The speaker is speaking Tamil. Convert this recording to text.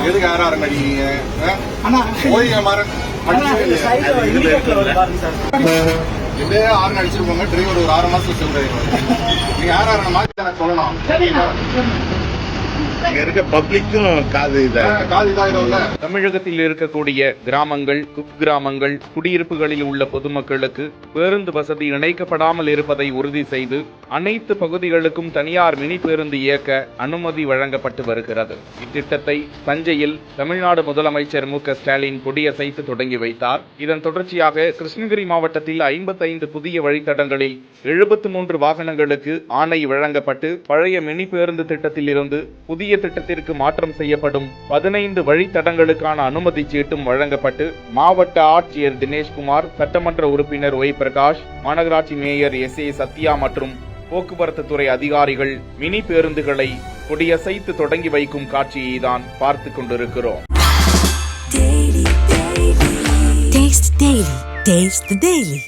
எதுக்கு ஆறாரம் அடிக்கிறீங்க? போய் மாறன் எப்படியே ஆறு அடிச்சிருப்போங்க. டிரைவர் ஒரு 6 மாசம் சொல்றாரு. நீங்க ஆறாரம் மாத்தி எனக்கு சொல்லணும். இருக்க பப்ளிக்கும் காது தமிழகத்தில் இருக்கக்கூடிய கிராமங்கள், குக்கிராமங்கள், குடியிருப்புகளில் உள்ள பொதுமக்களுக்கு பேருந்து வசதி இணைக்கப்படாமல் இருப்பதை உறுதி செய்து அனைத்து பகுதிகளுக்கும் தனியார் மினி பேருந்து இயக்க அனுமதி வழங்கப்பட்டு வருகிறது. இத்திட்டத்தை தஞ்சையில் தமிழ்நாடு முதலமைச்சர் மு.க.ஸ்டாலின் கொடியசைத்து தொடங்கி வைத்தார். இதன் தொடர்ச்சியாக கிருஷ்ணகிரி மாவட்டத்தில் 55 புதிய வழித்தடங்களில் 73 வாகனங்களுக்கு ஆணை வழங்கப்பட்டு பழைய மினி பேருந்து திட்டத்தில் இருந்து புதிய திட்டத்திற்கு மாற்றம் செய்யப்படும் 15 வழித்தடங்களுக்கான அனுமதி சீட்டும் வழங்கப்பட்டு மாவட்ட ஆட்சியர் தினேஷ்குமார், சட்டமன்ற உறுப்பினர் ஒய் பிரகாஷ், மாநகராட்சி மேயர் எஸ்.ஏ. சத்யா மற்றும் போக்குவரத்து துறை அதிகாரிகள் மினி பேருந்துகளை கொடியசைத்து தொடங்கி வைக்கும் காட்சியை தான் பார்த்து கொண்டிருக்கிறோம். Taste the Daily.